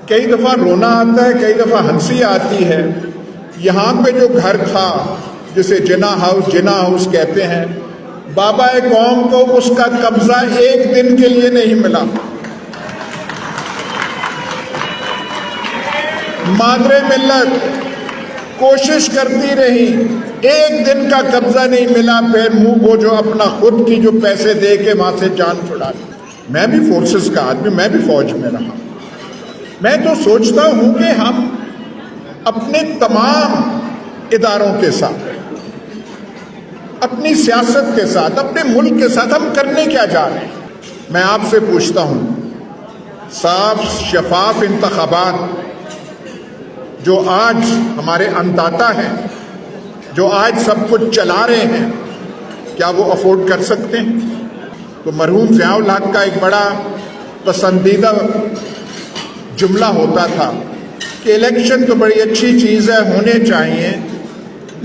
کئی دفعہ رونا آتا ہے، کئی دفعہ ہنسی آتی ہے۔ یہاں پہ جو گھر تھا جسے جناح ہاؤس کہتے ہیں، بابا قوم کو اس کا قبضہ ایک دن کے لیے نہیں ملا۔ مادر ملت کوشش کرتی رہی، ایک دن کا قبضہ نہیں ملا، پھر وہ جو اپنا خود کی جو پیسے دے کے وہاں سے جان چھڑا لی۔ میں بھی فورسز کا آدمی، میں بھی فوج میں رہا۔ میں تو سوچتا ہوں کہ ہم اپنے تمام اداروں کے ساتھ، اپنی سیاست کے ساتھ، اپنے ملک کے ساتھ ہم کرنے کیا جا رہے ہیں؟ میں آپ سے پوچھتا ہوں، صاف شفاف انتخابات جو آج ہمارے انداتا ہیں، جو آج سب کچھ چلا رہے ہیں، کیا وہ افورڈ کر سکتے ہیں؟ تو مرحوم ضیاء الحق کا ایک بڑا پسندیدہ جملہ ہوتا تھا کہ الیکشن تو بڑی اچھی چیز ہے، ہونے چاہیے،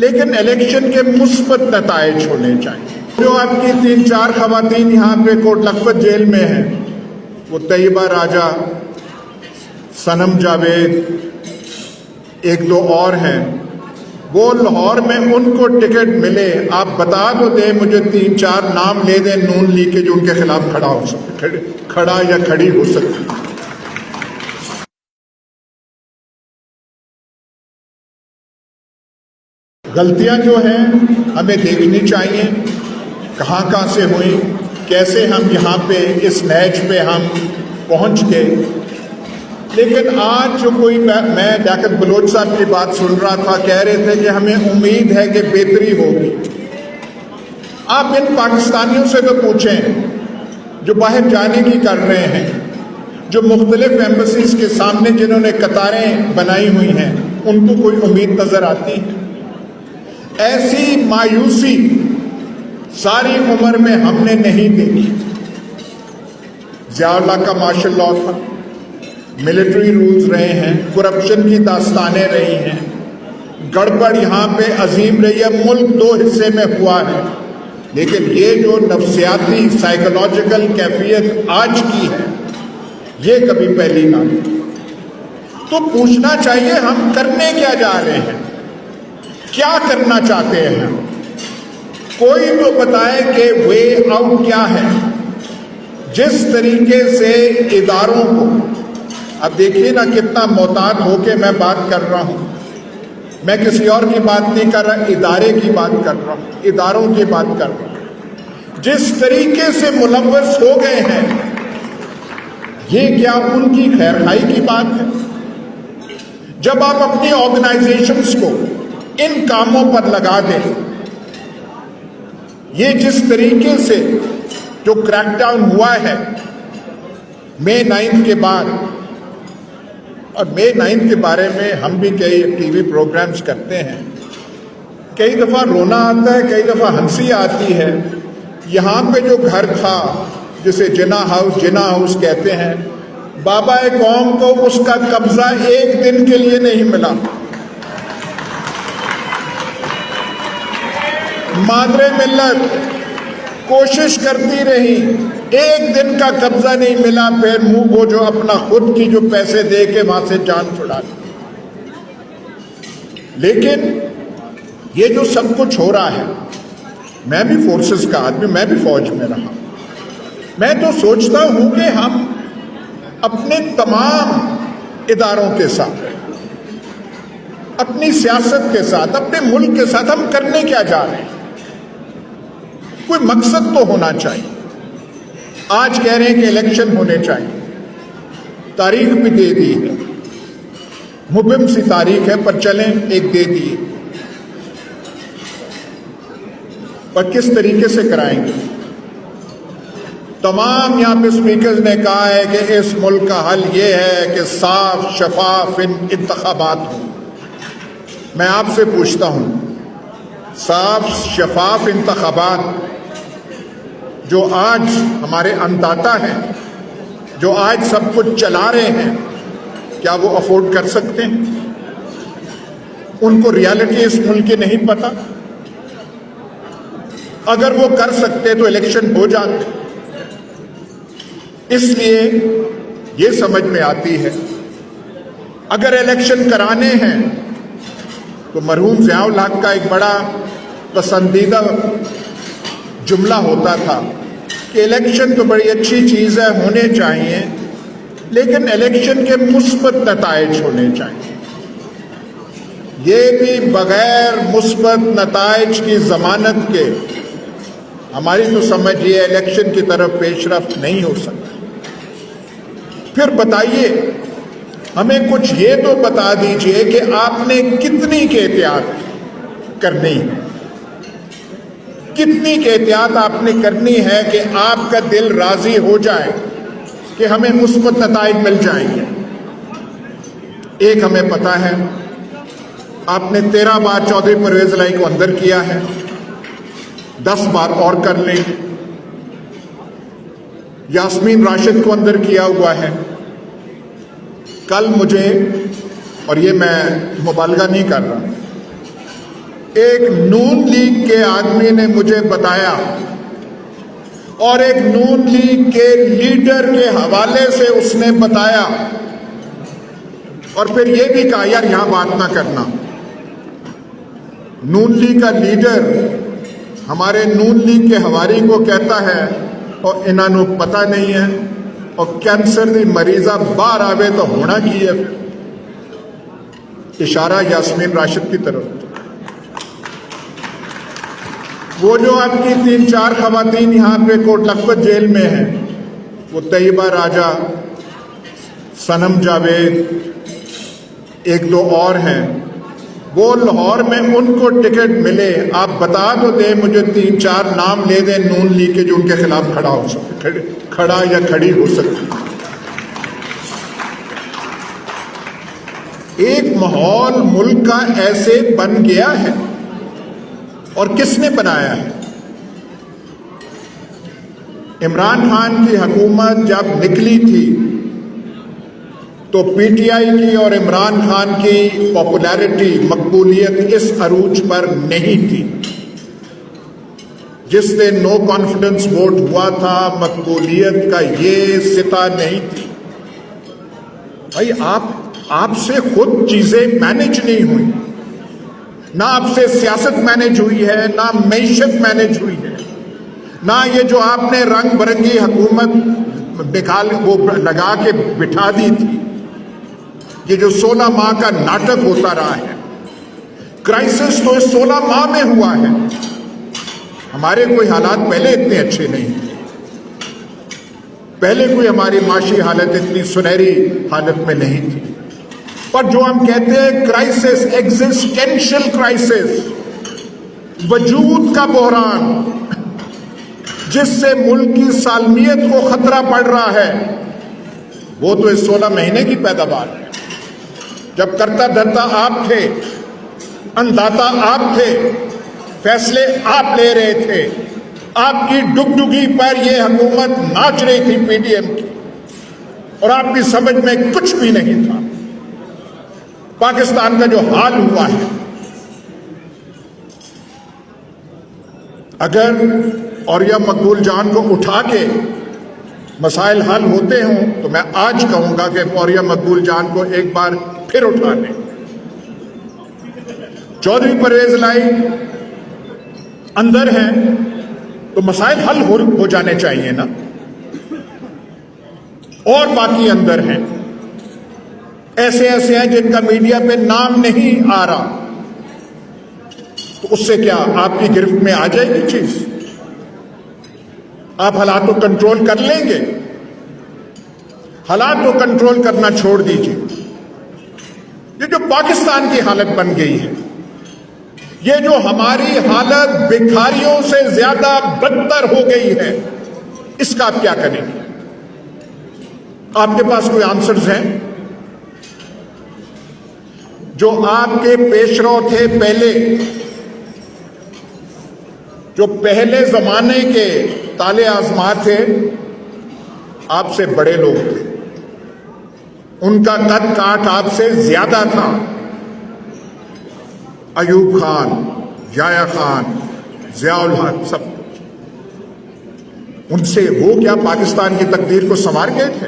لیکن الیکشن کے مثبت نتائج ہونے چاہیے۔ جو آپ کی 3-4 خواتین یہاں پہ کوٹ لکھپت جیل میں ہیں، وہ طیبہ راجہ، صنم جاوید، 1-2 اور ہیں، وہ لاہور میں ان کو ٹکٹ ملے، آپ بتا تو دیں مجھے 3-4 نام لے دیں نون لیگ کے جو ان کے خلاف کھڑا یا کھڑی ہو سکتی۔ غلطیاں جو ہیں ہمیں دیکھنی چاہیے، کہاں سے ہوئی، کیسے ہم یہاں پہ اس نیچ پہ ہم پہنچ گئے۔ لیکن آج جو کوئی، میں لیاقت بلوچ صاحب کی بات سن رہا تھا، کہہ رہے تھے کہ ہمیں امید ہے کہ بہتری ہوگی۔ آپ ان پاکستانیوں سے تو پوچھیں جو باہر جانے کی کر رہے ہیں، جو مختلف ایمبیسیز کے سامنے جنہوں نے قطاریں بنائی ہوئی ہیں، ان کو کوئی امید نظر آتی ہے؟ ایسی مایوسی ساری عمر میں ہم نے نہیں دیکھی۔ ضیاء اللہ کا مارشل لاء تھا، ملٹری رولز رہے ہیں، کرپشن کی داستانیں رہی ہیں، گڑبڑ یہاں پہ عظیم رہی ہے، ملک 2 حصے میں ہوا ہے، لیکن یہ جو نفسیاتی سائیکولوجیکل کیفیت آج کی ہے، یہ کبھی پہلی نہ تھی۔ تو پوچھنا چاہیے ہم کرنے کیا جا رہے ہیں، کیا کرنا چاہتے ہیں؟ کوئی تو بتائے کہ وے آؤٹ کیا ہے؟ جس طریقے سے اداروں کو، اب دیکھیے نا کتنا محتاط ہو کے میں بات کر رہا ہوں، میں کسی اور کی بات نہیں کر رہا، ادارے کی بات کر رہا ہوں، اداروں کی بات کر رہا ہوں۔ جس طریقے سے ملوث ہو گئے ہیں، یہ کیا ان کی خیر خواہی کی بات ہے؟ جب آپ اپنی آرگنائزیشنز کو ان کاموں پر لگا دیں، یہ جس طریقے سے جو کریک ڈاؤن ہوا ہے مئی 9 کے بعد، اور مئی 9 کے بارے میں ہم بھی کئی ٹی وی پروگرامز کرتے ہیں، کئی دفعہ رونا آتا ہے، کئی دفعہ ہنسی آتی ہے۔ یہاں پہ جو گھر تھا جسے جناح ہاؤس کہتے ہیں، بابا قوم کو اس کا قبضہ ایک دن کے لیے نہیں ملا۔ مادر ملت کوشش کرتی رہی، ایک دن کا قبضہ نہیں ملا، پھر وہ جو اپنا خود کی جو پیسے دے کے وہاں سے جان چھڑا لی۔ لیکن یہ جو سب کچھ ہو رہا ہے، میں بھی فورسز کا آدمی، میں بھی فوج میں رہا۔ میں تو سوچتا ہوں کہ ہم اپنے تمام اداروں کے ساتھ، اپنی سیاست کے ساتھ، اپنے ملک کے ساتھ ہم کرنے کیا جا رہے ہیں؟ کوئی مقصد تو ہونا چاہیے۔ آج کہہ رہے ہیں کہ الیکشن ہونے چاہیے، تاریخ بھی دے دی ہے، مبہم سی تاریخ ہے، پر چلیں ایک دے دی، پر کس طریقے سے کرائیں گے؟ تمام یہاں پہ اسپیکرز نے کہا ہے کہ اس ملک کا حل یہ ہے کہ صاف شفاف انتخابات ہوں۔ میں آپ سے پوچھتا ہوں، صاف شفاف انتخابات جو آج ہمارے انداتا ہیں، جو آج سب کچھ چلا رہے ہیں، کیا وہ افورڈ کر سکتے ہیں؟ ان کو ریالٹی اس ملک کی نہیں پتہ؟ اگر وہ کر سکتے تو الیکشن ہو جاتے۔ اس لیے یہ سمجھ میں آتی ہے اگر الیکشن کرانے ہیں تو مرحوم ضیاء الحق کا ایک بڑا پسندیدہ جملہ ہوتا تھا کہ الیکشن تو بڑی اچھی چیز ہے، ہونے چاہیے، لیکن الیکشن کے مثبت نتائج ہونے چاہیے۔ یہ بھی بغیر مثبت نتائج کی ضمانت کے ہماری تو سمجھ یہ الیکشن کی طرف پیش رفت نہیں ہو سکتی۔ پھر بتائیے، ہمیں کچھ یہ تو بتا دیجئے کہ آپ نے کتنی کی احتیاط کرنی ہے، کتنی کی احتیاط آپ نے کرنی ہے کہ آپ کا دل راضی ہو جائے کہ ہمیں مثبت نتائج مل جائیں گے۔ ایک ہمیں پتہ ہے، آپ نے 13 بار چودھری پرویز الہی کو اندر کیا ہے، 10 بار اور کر لیں گے۔ یاسمین راشد کو اندر کیا ہوا ہے۔ کل مجھے، اور یہ میں مبالغہ نہیں کر رہا، ایک نون لیگ کے آدمی نے مجھے بتایا اور ایک نون لیگ کے لیڈر کے حوالے سے اس نے بتایا اور پھر یہ بھی کہا یار یہاں بات نہ کرنا۔ نون لیگ کا لیڈر ہمارے نون لیگ کے حواری کو کہتا ہے اور انہاں نو پتہ نہیں ہے، اور کینسر دی مریضہ باہر آوے تو ہونا کی ہے۔ اشارہ یاسمین راشد کی طرف۔ وہ جو آپ کی 3-4 خواتین یہاں پہ کوٹ لکھپت جیل میں ہیں، وہ طیبہ راجہ، صنم جاوید، 1-2 اور ہیں، وہ لاہور میں ان کو ٹکٹ ملے، آپ بتا تو دیں مجھے 3-4 نام لے دیں نون لیگ کے جو ان کے خلاف کھڑا یا کھڑی ہو سکتی۔ ایک ماحول ملک کا ایسے بن گیا ہے، اور کس نے بنایا ہے؟ عمران خان کی حکومت جب نکلی تھی تو پی ٹی آئی کی اور عمران خان کی پاپولیرٹی، مقبولیت اس عروج پر نہیں تھی۔ جس دن نو کانفیڈنس ووٹ ہوا تھا، مقبولیت کا یہ سطح نہیں تھی۔ بھائی آپ سے خود چیزیں مینج نہیں ہوئی، نہ آپ سے سیاست مینج ہوئی ہے، نہ معیشت مینج ہوئی ہے، نہ یہ جو آپ نے رنگ برنگی حکومت وہ لگا کے بٹھا دی تھی، یہ جو 16 ماہ کا ناٹک ہوتا رہا ہے۔ کرائسس تو اس 16 ماہ میں ہوا ہے، ہمارے کوئی حالات پہلے اتنے اچھے نہیں تھے، پہلے کوئی ہماری معاشی حالت اتنی سنہری حالت میں نہیں تھی۔ پر جو ہم کہتے ہیں کرائسس، ایگزسٹینشل کرائسس، وجود کا بحران جس سے ملک کی سالمیت کو خطرہ پڑ رہا ہے، وہ تو اس 16 مہینے کی پیداوار ہے، جب کرتا دھرتا آپ تھے، انداتا آپ تھے، فیصلے آپ لے رہے تھے، آپ کی ڈگڈگی پر یہ حکومت ناچ رہی تھی پی ڈی ایم کی، اور آپ کی سمجھ میں کچھ بھی نہیں تھا۔ پاکستان کا جو حال ہوا ہے، اگر اوریہ مقبول جان کو اٹھا کے مسائل حل ہوتے ہوں تو میں آج کہوں گا کہ اوریہ مقبول جان کو ایک بار پھر اٹھا لیں۔ چودھری پرویز الہی اندر ہیں تو مسائل حل ہو جانے چاہیے نا، اور باقی اندر ہیں، ایسے ہیں جن کا میڈیا پہ نام نہیں آ رہا، تو اس سے کیا آپ کی گرفت میں آ جائے گی چیز؟ آپ حالات کو کنٹرول کر لیں گے؟ حالات کو کنٹرول کرنا چھوڑ دیجیے۔ یہ جو پاکستان کی حالت بن گئی ہے، یہ جو ہماری حالت بھکاریوں سے زیادہ بدتر ہو گئی ہے، اس کا آپ کیا کریں گے؟ آپ کے پاس کوئی آنسرز ہیں؟ جو آپ کے پیشرو تھے پہلے، جو پہلے زمانے کے تالے آزما تھے، آپ سے بڑے لوگ تھے، ان کا قد کاٹ آپ سے زیادہ تھا۔ ایوب خان، یحییٰ خان، ضیاء الحق، سب کچھ ان سے وہ کیا پاکستان کی تقدیر کو سنوار گئے تھے؟